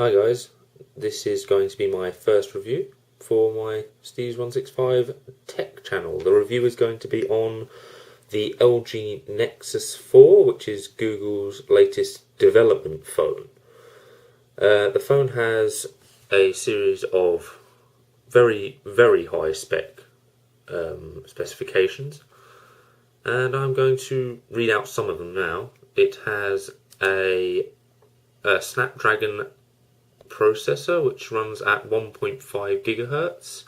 Hi guys, this is going to be my first review for my Steves165 Tech channel. The review is going to be on the LG Nexus 4, which is Google's latest development phone. The phone has a series of very high spec specifications, and I'm going to read out some of them now. It has a Snapdragon processor which runs at 1.5 gigahertz.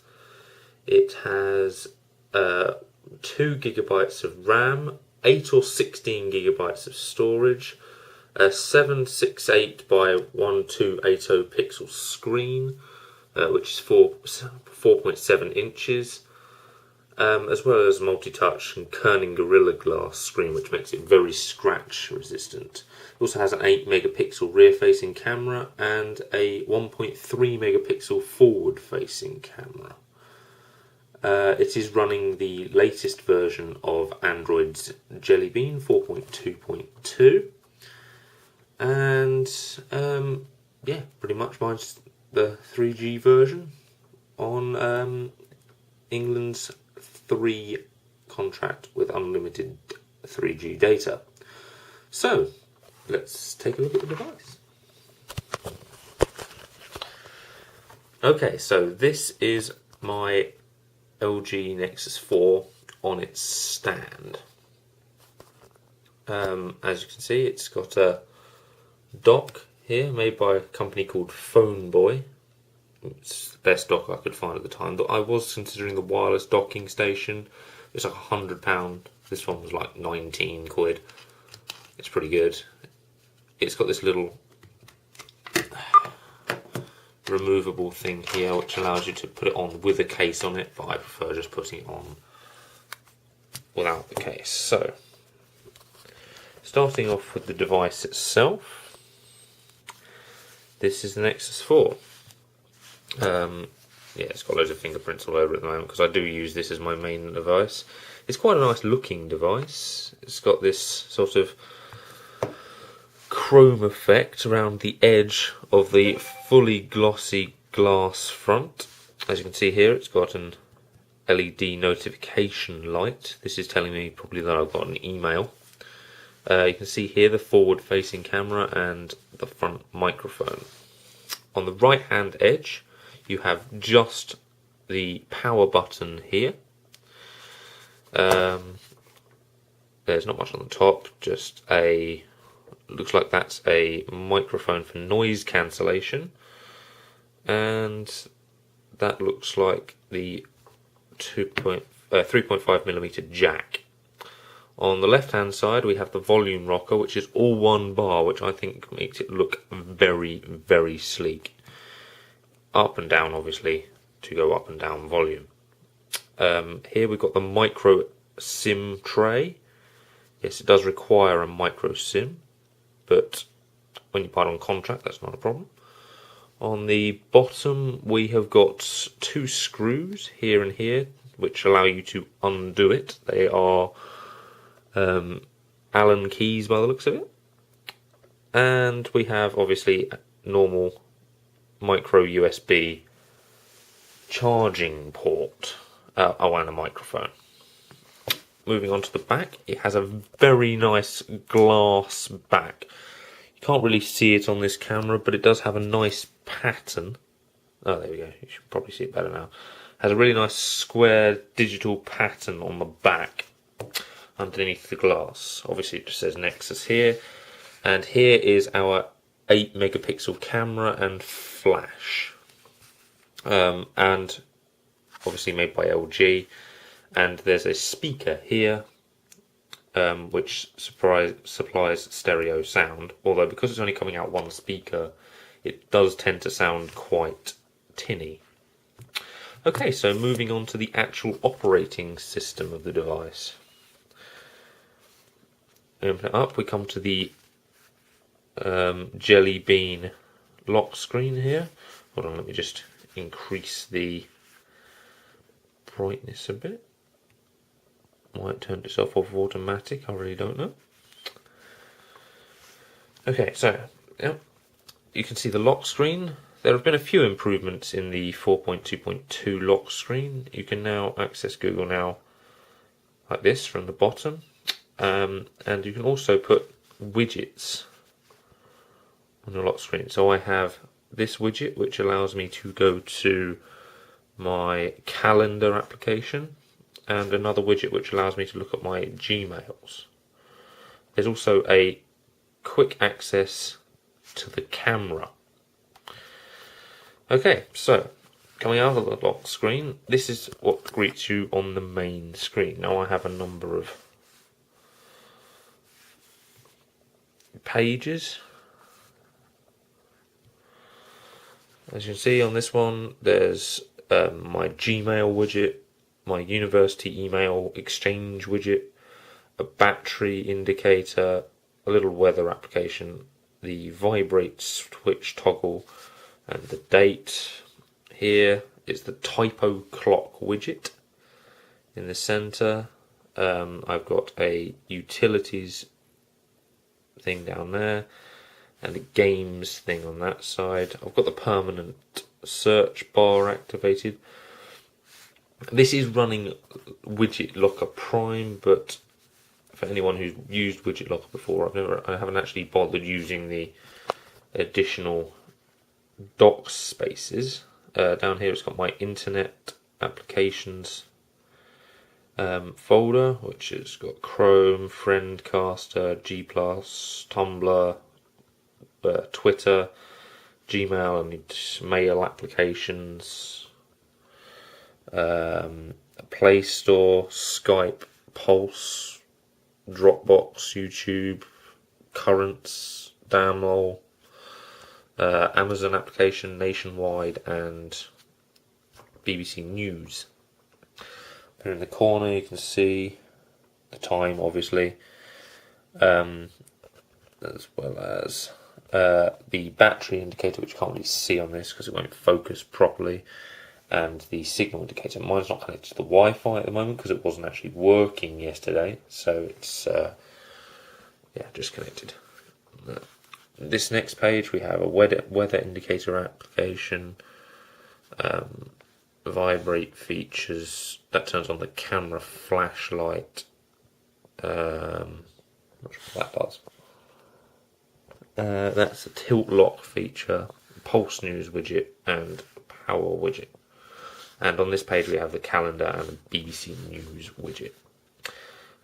It has 2 gigabytes of RAM, 8 or 16 gigabytes of storage, a 768 by 1280 pixel screen, which is 4.7 inches, as well as multi-touch and kerning Gorilla Glass screen, which makes it very scratch resistant. It also has an 8 megapixel rear-facing camera and a 1.3 megapixel forward-facing camera. It is running the latest version of Android's Jelly Bean 4.2.2, and yeah, pretty much mine's the 3G version on England's 3 contract with unlimited 3G data. So let's take a look at the device. Okay, so this is my LG Nexus 4 on its stand. As you can see, it's got a dock here made by a company called PhoneBoy. It's the best dock I could find at the time. But I was considering the wireless docking station. It's like £100. This one was like 19 quid. It's pretty good. It's got this little removable thing here which allows you to put it on with a case on it, but I prefer just putting it on without the case. So, starting off with the device itself, this is the Nexus 4. Yeah, it's got loads of fingerprints all over it at the moment because I do use this as my main device. It's quite a nice looking device. It's got this sort of chrome effect around the edge of the fully glossy glass front. As you can see here, it's got an LED notification light. This is telling me probably that I've got an email. You can see here the forward facing camera and the front microphone. On the right hand edge you have just the power button here. There's not much on the top, just a, looks like that's a microphone for noise cancellation, and that looks like the 3.5mm jack. On the left hand side we have the volume rocker, which is all one bar, which I think makes it look very sleek. Up and down, obviously, to go up and down volume. Here we've got the micro SIM tray. Yes, it does require a micro SIM, but when you buy it on contract, that's not a problem. On the bottom we have got 2 screws here and here, which allow you to undo it. They are Allen keys by the looks of it. And we have obviously a normal micro USB charging port, and a microphone. Moving on to the back, it has a very nice glass back. You can't really see it on this camera, but it does have a nice pattern. Oh, there we go, you should probably see it better now. It has a really nice square digital pattern on the back underneath the glass. Obviously it just says Nexus here, and here is our 8 megapixel camera and flash, and obviously made by LG. And there's a speaker here which supplies stereo sound, although because it's only coming out one speaker it does tend to sound quite tinny. Okay, so moving on to the actual operating system of the device. Open it up, we come to the Jelly Bean lock screen here. Hold on, let me just increase the brightness a bit. Might turn itself off automatic, I really don't know. Okay, so yeah, you can see the lock screen. There have been a few improvements in the 4.2.2 lock screen. You can now access Google Now like this from the bottom, and you can also put widgets on the lock screen. So I have this widget which allows me to go to my calendar application, and another widget which allows me to look at my Gmails. There's also a quick access to the camera. Okay, so coming out of the lock screen, this is what greets you on the main screen. Now I have a number of pages. As you can see on this one, there's my Gmail widget, my university email exchange widget, a battery indicator, a little weather application, the vibrate switch toggle, and the date. Here is the typo clock widget in the center. I've got a utilities thing down there and a games thing on that side. I've got the permanent search bar activated. This is running Widget Locker Prime, but for anyone who's used Widget Locker before, I haven't actually bothered using the additional docs spaces. Down here it's got my internet applications folder, which has got Chrome, Friendcaster, G+, Tumblr, Twitter, Gmail, and mail applications, Play Store, Skype, Pulse, Dropbox, YouTube, Currents, Daml, Amazon application, Nationwide, and BBC News. And in the corner you can see the time, obviously, as well as the battery indicator, which you can't really see on this because it won't focus properly, and the signal indicator. Mine's not connected to the Wi-Fi at the moment because it wasn't actually working yesterday, so it's just connected. This next page we have a weather indicator application, vibrate features, that turns on the camera flashlight, not sure what that does. That's a tilt lock feature, pulse news widget, and power widget. And on this page we have the calendar and the BBC News widget.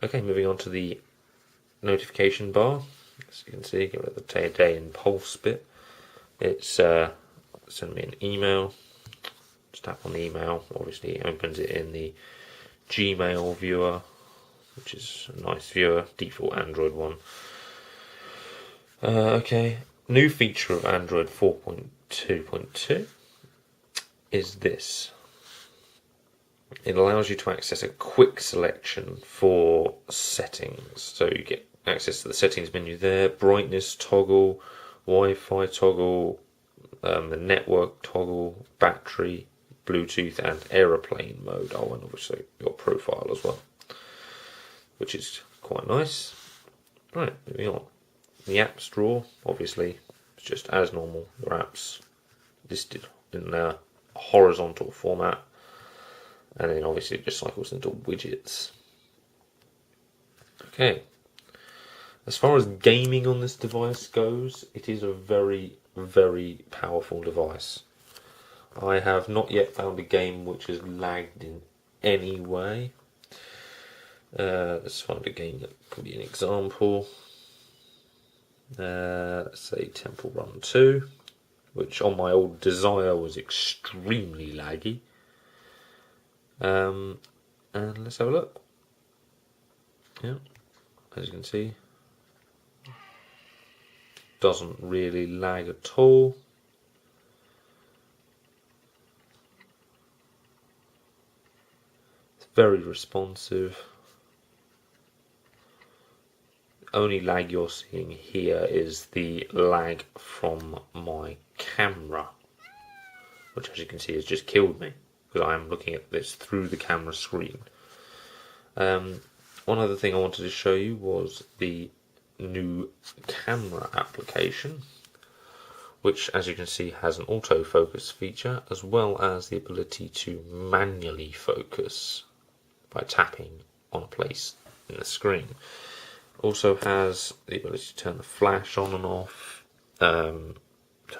Okay, moving on to the notification bar. As you can see, get rid of the day and pulse bit. It's send me an email. Just tap on the email. Obviously, it opens it in the Gmail viewer, which is a nice viewer, default Android one. Okay, new feature of Android 4.2.2 is this. It allows you to access a quick selection for settings. So you get access to the settings menu there, brightness toggle, Wi-Fi toggle, the network toggle, battery, Bluetooth, and aeroplane mode. Oh, and obviously your profile as well, which is quite nice. Right, moving on. The apps drawer, obviously, it's just as normal. Your apps listed in a horizontal format, and then obviously it just cycles into widgets. Okay. As far as gaming on this device goes, it is a very, very powerful device. I have not yet found a game which has lagged in any way. Let's find a game that can be an example. Let's say Temple Run 2, which on my old Desire was extremely laggy. And let's have a look. Yeah, as you can see, doesn't really lag at all. It's very responsive. Only lag you're seeing here is the lag from my camera, which, as you can see, has just killed me because I am looking at this through the camera screen. One other thing I wanted to show you was the new camera application, which, as you can see, has an autofocus feature as well as the ability to manually focus by tapping on a place in the screen. Also has the ability to turn the flash on and off, turn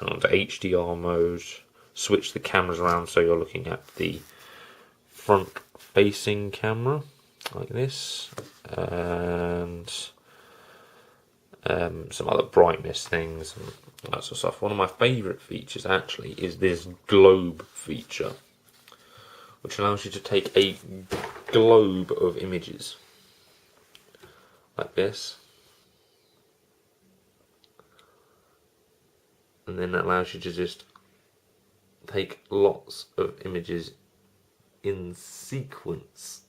on to HDR mode, switch the cameras around so you're looking at the front facing camera like this, and some other brightness things and that sort of stuff. One of my favourite features actually is this globe feature, which allows you to take a globe of images like this, and then that allows you to just take lots of images in sequence,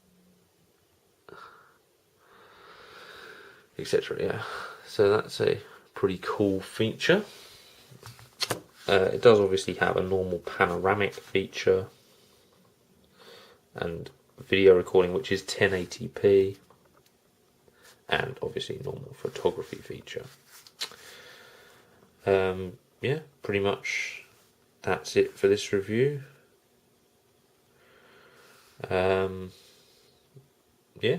etc. Yeah, so that's a pretty cool feature. It does obviously have a normal panoramic feature and video recording, which is 1080p, and obviously normal photography feature. Yeah, pretty much that's it for this review. Yeah,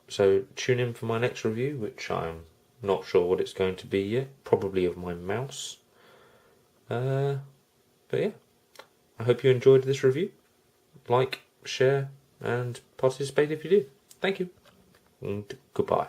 so tune in for my next review, which I'm not sure what it's going to be yet, probably of my mouse. But yeah, I hope you enjoyed this review. Like, share, and participate if you do. Thank you, and goodbye.